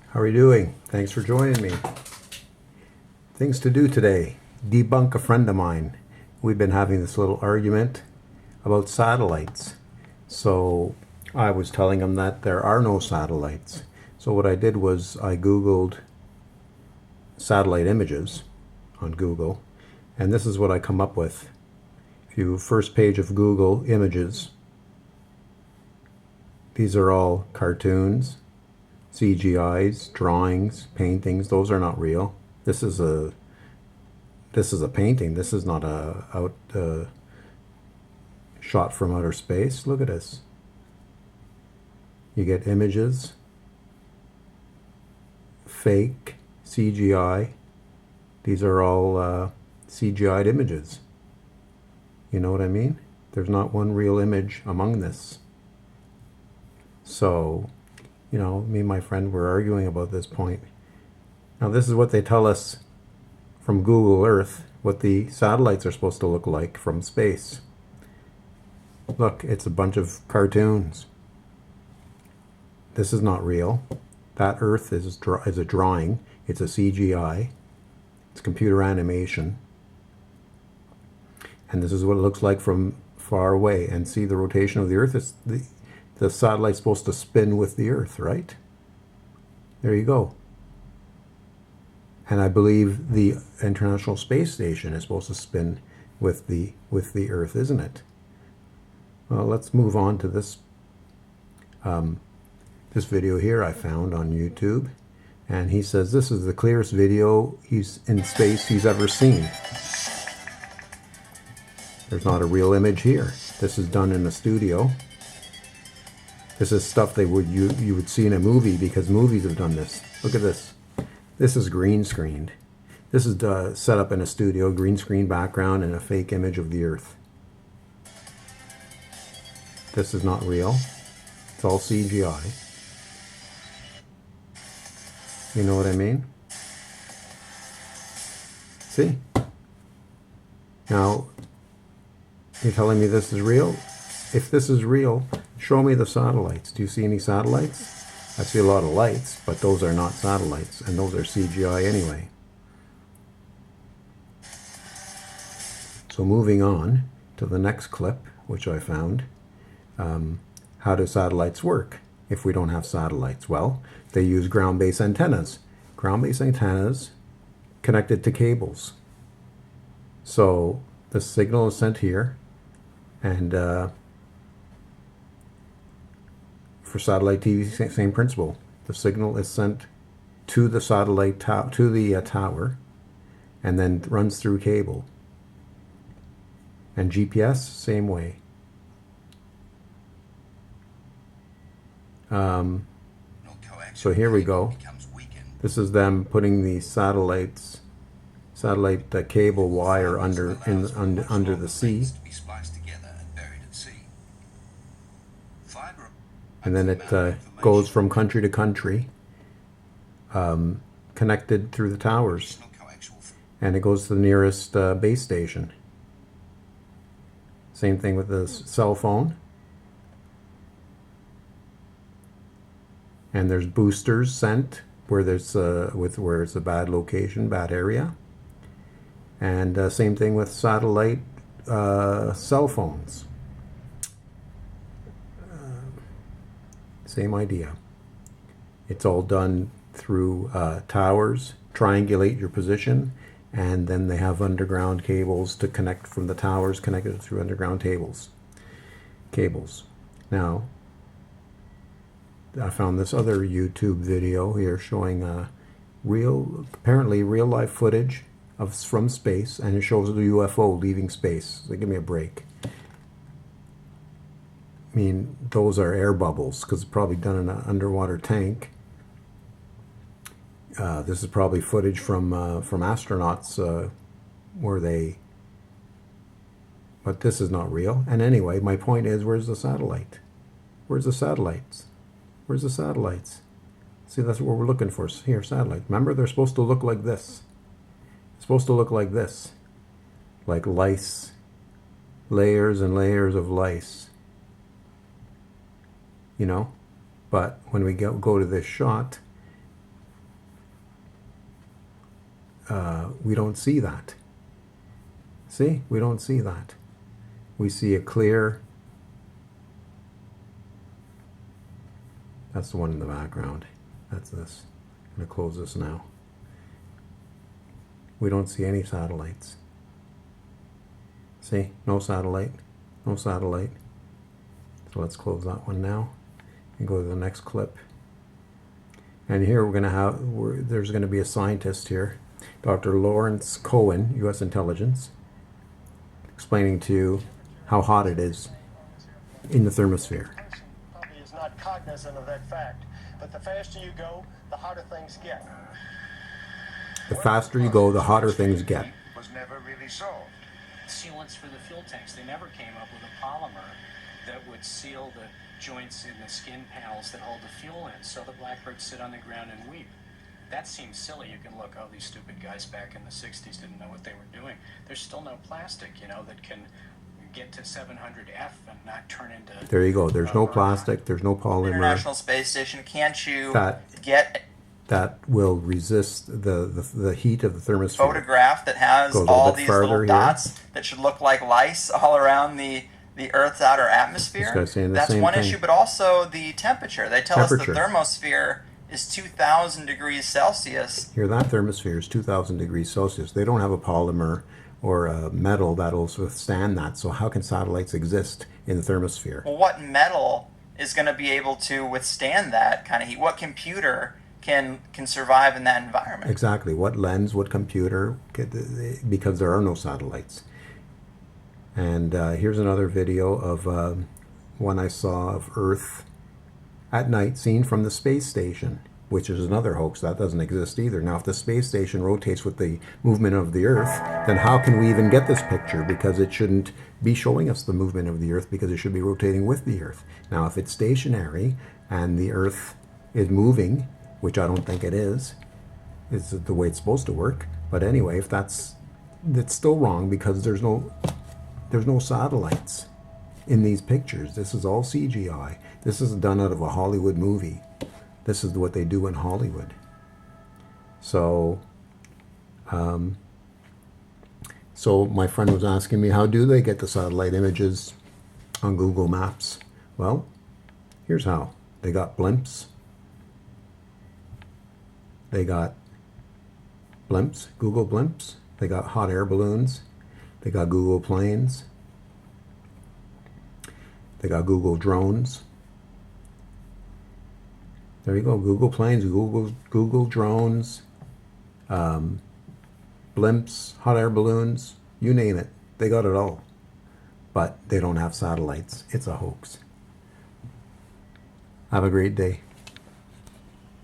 How are you doing? Thanks for joining me. Things to do today. Debunk a friend of mine. We've been having this little argument about satellites. So I was telling him that there are no satellites. So what I did was I Googled satellite images on Google, and this is what I come up with. If you first page of Google images, these are all cartoons, CGIs, drawings, paintings. Those are not real. This is a painting. This is not a shot from outer space. Look at this. You get images, fake, CGI. These are all CGI'd images. You know what I mean? There's not one real image among this. So, you know, me and my friend were arguing about this point. Now, this is what they tell us from Google Earth, what the satellites are supposed to look like from space. Look, it's a bunch of cartoons. This is not real. That Earth is a drawing. It's a CGI. It's computer animation. And this is what it looks like from far away. And see the rotation of the Earth? It's the satellite's supposed to spin with the Earth, right? There you go. And I believe the International Space Station is supposed to spin with the Earth, isn't it? Well, let's move on to this this video here I found on YouTube, and he says this is the clearest video he's in space he's ever seen. There's not a real image here. This is done in a studio. This is stuff you would see in a movie, because movies have done this. Look at this. This is green screened. This is set up in a studio, green screen background and a fake image of the Earth. This is not real. It's all CGI. You know what I mean? See? Now, you're telling me this is real? If this is real, show me the satellites. Do you see any satellites? I see a lot of lights, but those are not satellites, and those are CGI anyway. So moving on to the next clip, which I found. How do satellites work if we don't have satellites? Well, they use ground-based antennas. Ground-based antennas connected to cables. So the signal is sent here, and for satellite TV, same principle. The signal is sent to the satellite tower, and then runs through cable. And GPS, same way. So here we go. This is them putting the satellite cable wire under the sea, and then it goes from country to country, connected through the towers, and it goes to the nearest base station. Same thing with the cell phone. And there's boosters sent where there's where it's a bad location, bad area. And same thing with satellite cell phones. Same idea. It's all done through towers, triangulate your position, and then they have underground cables to connect from the towers, connected through underground cables. Now, I found this other YouTube video here showing apparently real life footage from space, and it shows the UFO leaving space. So give me a break. I mean, those are air bubbles, because it's probably done in an underwater tank. This is probably footage from astronauts where they... But this is not real. And anyway, my point is, where's the satellite? Where's the satellites? Where's the satellites? See, that's what we're looking for here, satellite. Remember, they're supposed to look like this. It's supposed to look like this. Like lice. Layers and layers of lice. You know? But when we go to this shot, we don't see that. See, we don't see that. We see a clear. That's the one in the background. That's this. I'm going to close this now. We don't see any satellites. See, no satellite, no satellite. So let's close that one now and go to the next clip. And here we're going to have, there's going to be a scientist here, Dr. Lawrence Cohen, U.S. Intelligence, explaining to you how hot it is in the thermosphere. Probably is not cognizant of that fact, but the faster you go, the hotter things get. The faster you go, the hotter things get. Was never really solved. Sealants for the fuel tanks, they never came up with a polymer that would seal the joints in the skin panels that hold the fuel in, so the blackbirds sit on the ground and weep. That seems silly. You can look, oh, these stupid guys back in the 60s didn't know what they were doing. There's still no plastic, you know, that can get to 700F and not turn into... There you go. There's no plastic. There's no polymer. International Space Station, can't you that will resist the heat of the thermosphere. Photograph that has all these little dots that should look like lice all around the Earth's outer atmosphere? That's one issue, but also the temperature. They tell us the thermosphere is 2,000 degrees Celsius. Here, that thermosphere is 2,000 degrees Celsius. They don't have a polymer or a metal that'll withstand that. So how can satellites exist in the thermosphere? Well, what metal is going to be able to withstand that kind of heat? What computer can survive in that environment? Exactly. What lens, what computer, because there are no satellites. And here's another video of one I saw of Earth at night seen from the space station, which is another hoax. That doesn't exist either. Now, if the space station rotates with the movement of the Earth, then how can we even get this picture? Because it shouldn't be showing us the movement of the Earth, because it should be rotating with the Earth. Now, if it's stationary and the Earth is moving, which I don't think it is the way it's supposed to work. But anyway, if that's still wrong, because there's no satellites in these pictures. This is all CGI. This is done out of a Hollywood movie. This is what they do in Hollywood. So, so my friend was asking me, how do they get the satellite images on Google Maps? Well, here's how. They got blimps. They got blimps, Google blimps. They got hot air balloons. They got Google planes. They got Google drones. There you go, Google planes, Google drones, blimps, hot air balloons, you name it. They got it all. But they don't have satellites. It's a hoax. Have a great day.